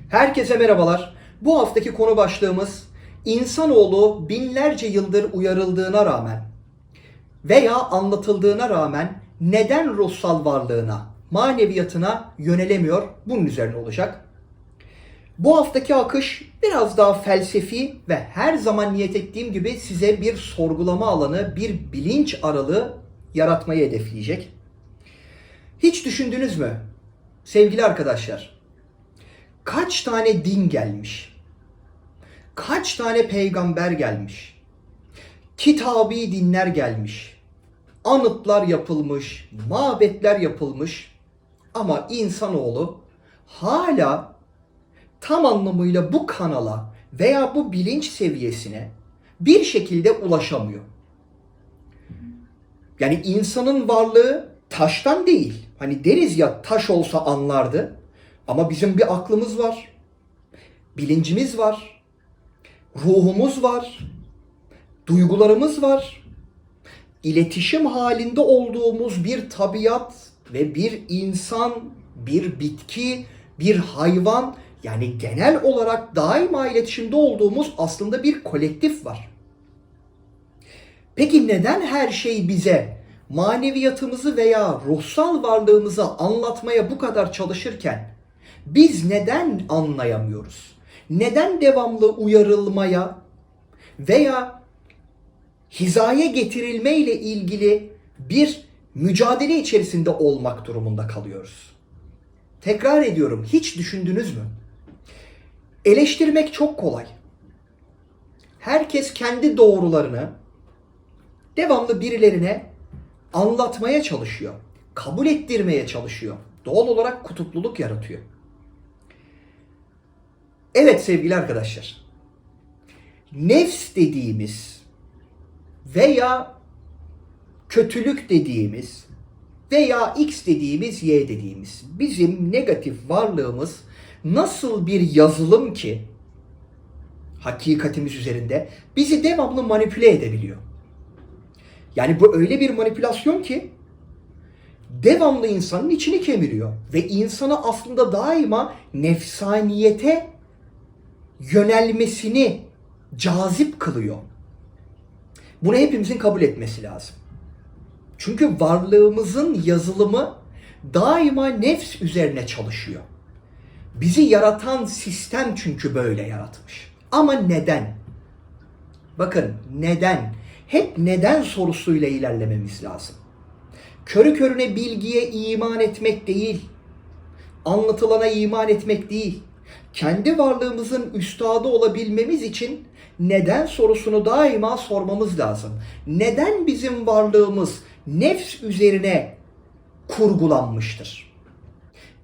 Herkese merhabalar. Bu haftaki konu başlığımız insanoğlu binlerce yıldır uyarıldığına rağmen veya anlatıldığına rağmen neden ruhsal varlığına, maneviyatına yönelemiyor? Bunun üzerine olacak. Bu haftaki akış biraz daha felsefi ve her zaman niyet ettiğim gibi size bir sorgulama alanı, bir bilinç aralığı yaratmayı hedefleyecek. Hiç düşündünüz mü sevgili arkadaşlar? Kaç tane din gelmiş? Kaç tane peygamber gelmiş? Kitabi dinler gelmiş. Anıtlar yapılmış, mabetler yapılmış. Ama insanoğlu hala tam anlamıyla bu kanala veya bu bilinç seviyesine bir şekilde ulaşamıyor. Yani insanın varlığı taştan değil. Hani deriz ya, taş olsa anlardı. Ama bizim bir aklımız var. Bilincimiz var. Ruhumuz var. Duygularımız var. İletişim halinde olduğumuz bir tabiat ve bir insan, bir bitki, bir hayvan, yani genel olarak daima iletişimde olduğumuz aslında bir kolektif var. Peki neden her şey bize maneviyatımızı veya ruhsal varlığımızı anlatmaya bu kadar çalışırken biz neden anlayamıyoruz? Neden devamlı uyarılmaya veya hizaya getirilme ile ilgili bir mücadele içerisinde olmak durumunda kalıyoruz? Tekrar ediyorum, hiç düşündünüz mü? Eleştirmek çok kolay. Herkes kendi doğrularını devamlı birilerine anlatmaya çalışıyor. Kabul ettirmeye çalışıyor. Doğal olarak kutupluluk yaratıyor. Evet sevgili arkadaşlar. Nefs dediğimiz veya kötülük dediğimiz veya X dediğimiz, Y dediğimiz bizim negatif varlığımız nasıl bir yazılım ki hakikatimiz üzerinde bizi devamlı manipüle edebiliyor. Yani bu öyle bir manipülasyon ki devamlı insanın içini kemiriyor ve insanı aslında daima nefsaniyete yönelmesini cazip kılıyor. Bunu hepimizin kabul etmesi lazım. Çünkü varlığımızın yazılımı daima nefs üzerine çalışıyor. Bizi yaratan sistem çünkü böyle yaratmış. Ama neden? Bakın neden? Hep neden sorusuyla ilerlememiz lazım. Körü körüne bilgiye iman etmek değil, anlatılana iman etmek değil. Kendi varlığımızın üstadı olabilmemiz için neden sorusunu daima sormamız lazım. Neden bizim varlığımız nefs üzerine kurgulanmıştır?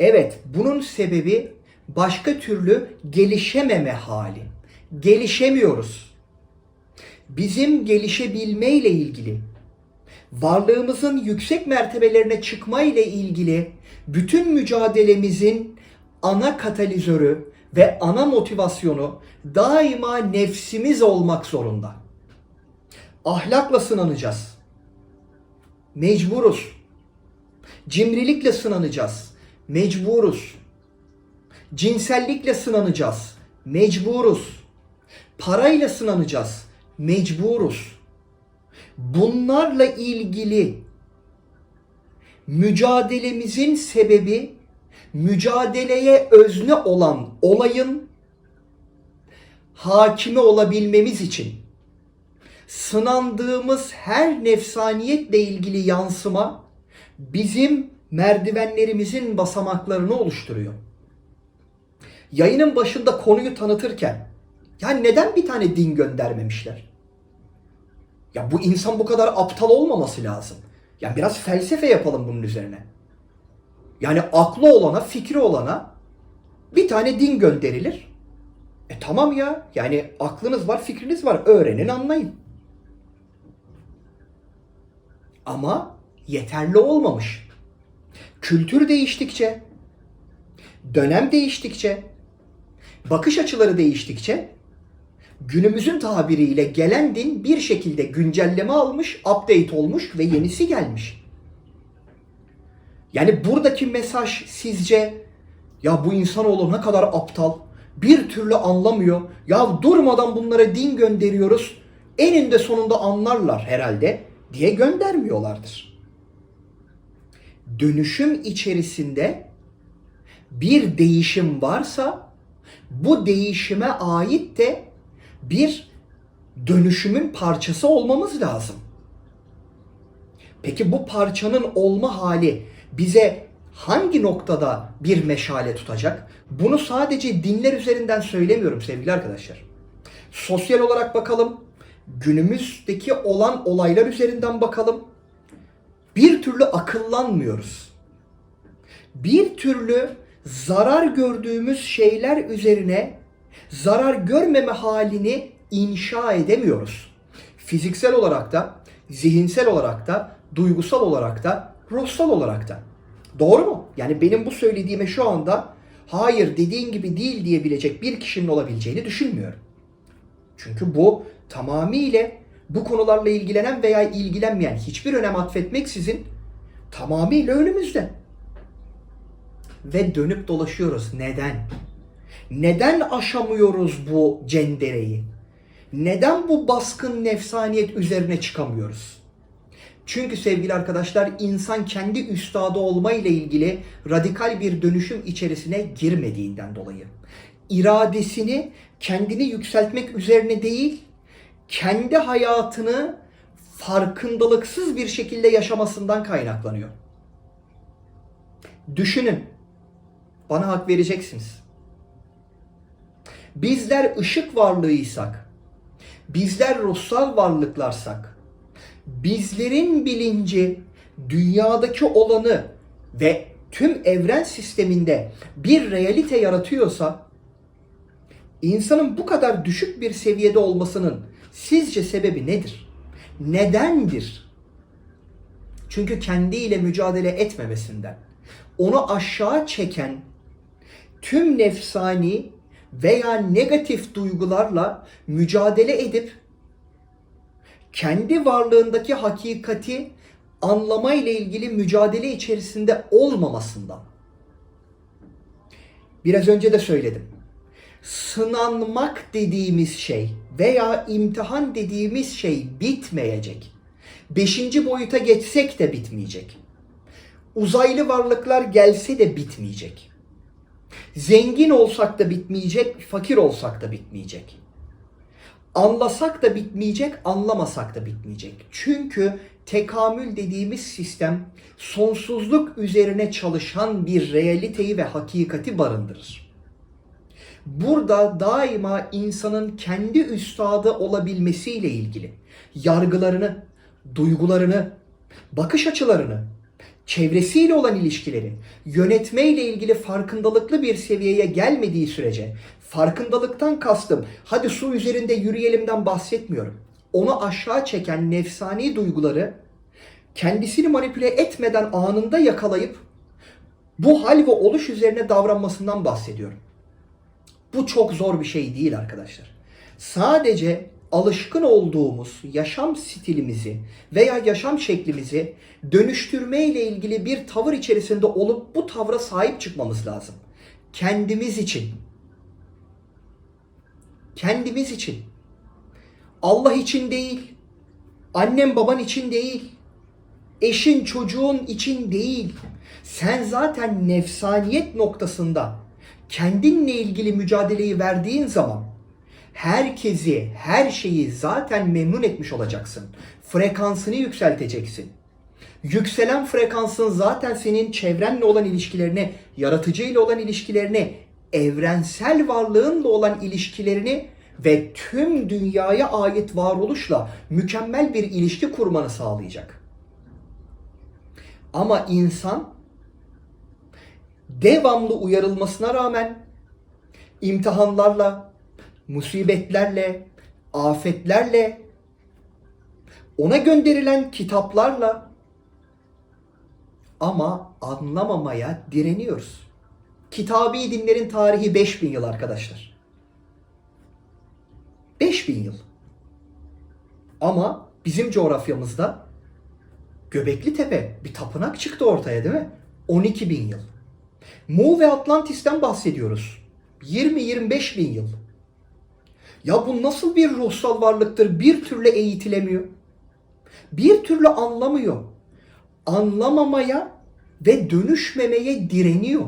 Evet, bunun sebebi başka türlü gelişememe hali. Gelişemiyoruz. Bizim gelişebilme ile ilgili, varlığımızın yüksek mertebelerine çıkma ile ilgili bütün mücadelemizin ana katalizörü ve ana motivasyonu daima nefsimiz olmak zorunda. Ahlakla sınanacağız. Mecburuz. Cimrilikle sınanacağız. Mecburuz. Cinsellikle sınanacağız. Mecburuz. Parayla sınanacağız. Mecburuz. Bunlarla ilgili mücadelemizin sebebi, mücadeleye özne olan olayın hakimi olabilmemiz için sınandığımız her nefsaniyetle ilgili yansıma bizim merdivenlerimizin basamaklarını oluşturuyor. Yayının başında konuyu tanıtırken yani neden bir tane din göndermemişler? Ya bu insan bu kadar aptal olmaması lazım. Ya biraz felsefe yapalım bunun üzerine. Yani aklı olana, fikri olana bir tane din gönderilir. Tamam ya. Yani aklınız var, fikriniz var. Öğrenin, anlayın. Ama yeterli olmamış. Kültür değiştikçe, dönem değiştikçe, bakış açıları değiştikçe günümüzün tabiriyle gelen din bir şekilde güncelleme almış, update olmuş ve yenisi gelmiş. Yani buradaki mesaj sizce ya bu insanoğlu ne kadar aptal, bir türlü anlamıyor. Ya durmadan bunlara din gönderiyoruz. Eninde sonunda anlarlar herhalde diye göndermiyorlardır. Dönüşüm içerisinde bir değişim varsa bu değişime ait de bir dönüşümün parçası olmamız lazım. Peki bu parçanın olma hali bize hangi noktada bir meşale tutacak? Bunu sadece dinler üzerinden söylemiyorum sevgili arkadaşlar. Sosyal olarak bakalım, günümüzdeki olan olaylar üzerinden bakalım. Bir türlü akıllanmıyoruz. Bir türlü zarar gördüğümüz şeyler üzerine zarar görmeme halini inşa edemiyoruz. Fiziksel olarak da, zihinsel olarak da, duygusal olarak da, ruhsal olarak da. Doğru mu? Yani benim bu söylediğime şu anda hayır dediğin gibi değil diyebilecek bir kişinin olabileceğini düşünmüyorum. Çünkü bu tamamıyla bu konularla ilgilenen veya ilgilenmeyen hiçbir önem atfetmeksizin tamamıyla önümüzde. Ve dönüp dolaşıyoruz. Neden? Neden aşamıyoruz bu cendereyi? Neden bu baskın nefsaniyet üzerine çıkamıyoruz? Çünkü sevgili arkadaşlar insan kendi üstadı olma ile ilgili radikal bir dönüşüm içerisine girmediğinden dolayı. İradesini kendini yükseltmek üzerine değil, kendi hayatını farkındalıksız bir şekilde yaşamasından kaynaklanıyor. Düşünün, bana hak vereceksiniz. Bizler ışık varlığıysak, bizler ruhsal varlıklarsak, bizlerin bilinci dünyadaki olanı ve tüm evren sisteminde bir realite yaratıyorsa, insanın bu kadar düşük bir seviyede olmasının sizce sebebi nedir? Nedendir? Çünkü kendiyle mücadele etmemesinden, onu aşağı çeken tüm nefsani veya negatif duygularla mücadele edip kendi varlığındaki hakikati anlama ile ilgili mücadele içerisinde olmamasından. Biraz önce de söyledim. Sınanmak dediğimiz şey veya imtihan dediğimiz şey bitmeyecek. 5. boyuta geçsek de bitmeyecek. Uzaylı varlıklar gelse de bitmeyecek. Zengin olsak da bitmeyecek, fakir olsak da bitmeyecek. Anlasak da bitmeyecek, anlamasak da bitmeyecek. Çünkü tekamül dediğimiz sistem sonsuzluk üzerine çalışan bir realiteyi ve hakikati barındırır. Burada daima insanın kendi üstadı olabilmesiyle ilgili yargılarını, duygularını, bakış açılarını, çevresiyle olan ilişkileri, yönetmeyle ilgili farkındalıklı bir seviyeye gelmediği sürece, farkındalıktan kastım, hadi su üzerinde yürüyelimden bahsetmiyorum. Onu aşağı çeken nefsani duyguları kendisini manipüle etmeden anında yakalayıp bu hal ve oluş üzerine davranmasından bahsediyorum. Bu çok zor bir şey değil arkadaşlar. Sadece alışkın olduğumuz yaşam stilimizi veya yaşam şeklimizi dönüştürme ile ilgili bir tavır içerisinde olup bu tavra sahip çıkmamız lazım. Kendimiz için. Kendimiz için. Allah için değil. Annen baban için değil. Eşin çocuğun için değil. Sen zaten nefsaniyet noktasında kendinle ilgili mücadeleyi verdiğin zaman herkesi, her şeyi zaten memnun etmiş olacaksın. Frekansını yükselteceksin. Yükselen frekansın zaten senin çevrenle olan ilişkilerini, yaratıcıyla olan ilişkilerini, evrensel varlığınla olan ilişkilerini ve tüm dünyaya ait varoluşla mükemmel bir ilişki kurmanı sağlayacak. Ama insan devamlı uyarılmasına rağmen imtihanlarla, musibetlerle, afetlerle, ona gönderilen kitaplarla ama anlamamaya direniyoruz. Kitabi dinlerin tarihi 5000 yıl arkadaşlar. 5000 yıl. Ama bizim coğrafyamızda Göbekli Tepe bir tapınak çıktı ortaya değil mi? 12.000 yıl. Mu ve Atlantis'ten bahsediyoruz. 20-25 bin yıl. Ya bu nasıl bir ruhsal varlıktır? Bir türlü eğitilemiyor. Bir türlü anlamıyor. Anlamamaya ve dönüşmemeye direniyor.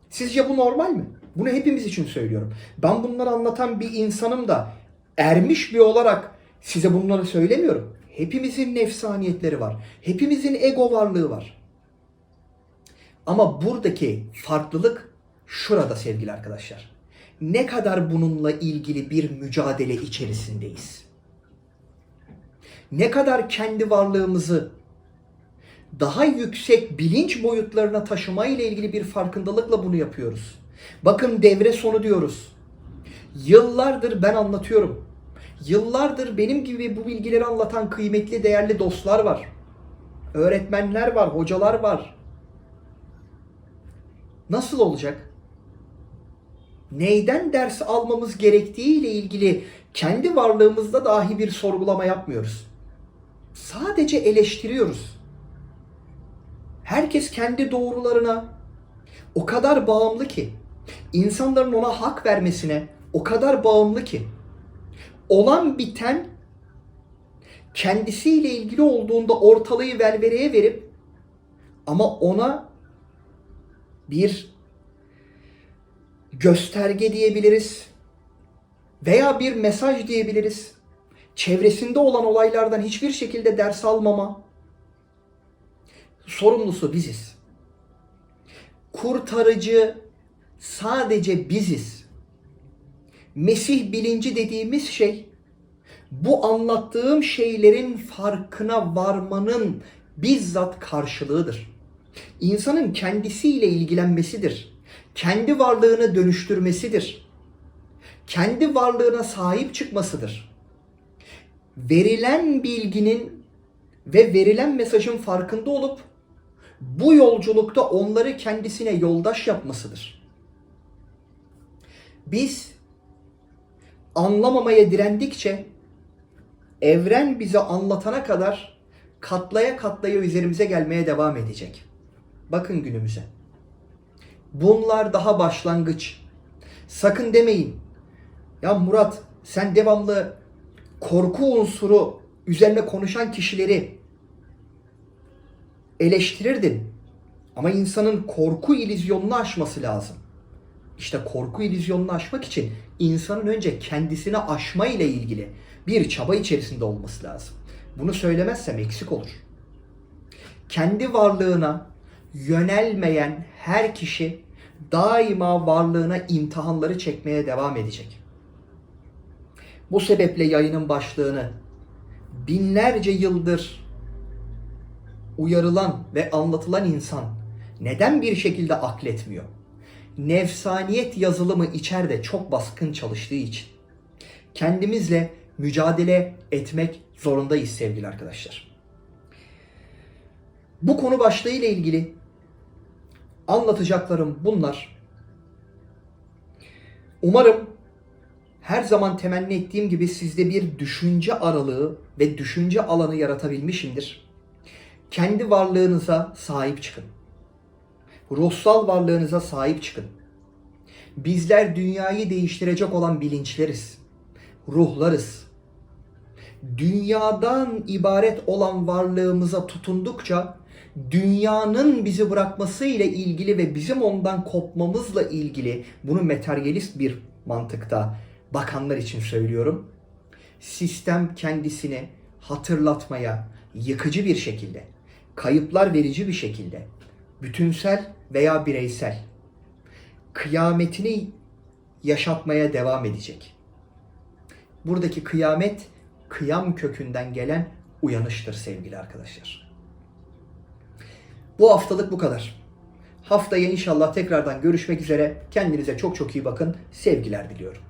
Sizce bu normal mi? Bunu hepimiz için söylüyorum. Ben bunları anlatan bir insanım da ermiş bir olarak size bunları söylemiyorum. Hepimizin nefsaniyetleri var. Hepimizin ego varlığı var. Ama buradaki farklılık şurada sevgili arkadaşlar. Ne kadar bununla ilgili bir mücadele içerisindeyiz. Ne kadar kendi varlığımızı daha yüksek bilinç boyutlarına taşıma ile ilgili bir farkındalıkla bunu yapıyoruz. Bakın devre sonu diyoruz. Yıllardır ben anlatıyorum. Yıllardır benim gibi bu bilgileri anlatan kıymetli, değerli dostlar var. Öğretmenler var, hocalar var. Nasıl olacak? Neyden ders almamız gerektiği ile ilgili kendi varlığımızda dahi bir sorgulama yapmıyoruz. Sadece eleştiriyoruz. Herkes kendi doğrularına o kadar bağımlı ki, insanların ona hak vermesine o kadar bağımlı ki, olan biten kendisiyle ilgili olduğunda ortalığı velvereye verip ama ona bir gösterge diyebiliriz veya bir mesaj diyebiliriz. Çevresinde olan olaylardan hiçbir şekilde ders almama. Sorumlusu biziz. Kurtarıcı sadece biziz. Mesih bilinci dediğimiz şey, bu anlattığım şeylerin farkına varmanın bizzat karşılığıdır. İnsanın kendisiyle ilgilenmesidir. Kendi varlığını dönüştürmesidir. Kendi varlığına sahip çıkmasıdır. Verilen bilginin ve verilen mesajın farkında olup bu yolculukta onları kendisine yoldaş yapmasıdır. Biz anlamamaya direndikçe evren bize anlatana kadar katlaya katlaya üzerimize gelmeye devam edecek. Bakın günümüze. Bunlar daha başlangıç. Sakın demeyin. Ya Murat, sen devamlı korku unsuru üzerine konuşan kişileri eleştirirdin. Ama insanın korku illüzyonunu aşması lazım. İşte korku illüzyonunu aşmak için insanın önce kendisini aşma ile ilgili bir çaba içerisinde olması lazım. Bunu söylemezsem eksik olur. Kendi varlığına yönelmeyen her kişi daima varlığına imtihanları çekmeye devam edecek. Bu sebeple yayının başlığını binlerce yıldır uyarılan ve anlatılan insan neden bir şekilde akletmiyor? Nefsaniyet yazılımı içeride çok baskın çalıştığı için. Kendimizle mücadele etmek zorundayız sevgili arkadaşlar. Bu konu başlığı ile ilgili anlatacaklarım bunlar. Umarım her zaman temenni ettiğim gibi sizde bir düşünce aralığı ve düşünce alanı yaratabilmişimdir. Kendi varlığınıza sahip çıkın. Ruhsal varlığınıza sahip çıkın. Bizler dünyayı değiştirecek olan bilinçleriz. Ruhlarız. Dünyadan ibaret olan varlığımıza tutundukça dünyanın bizi bırakması ile ilgili ve bizim ondan kopmamızla ilgili, bunu materyalist bir mantıkta bakanlar için söylüyorum, sistem kendisini hatırlatmaya yıkıcı bir şekilde, kayıplar verici bir şekilde, bütünsel veya bireysel kıyametini yaşatmaya devam edecek. Buradaki kıyamet, kıyam kökünden gelen uyanıştır sevgili arkadaşlar. Bu haftalık bu kadar. Haftaya inşallah tekrardan görüşmek üzere. Kendinize çok çok iyi bakın. Sevgiler diliyorum.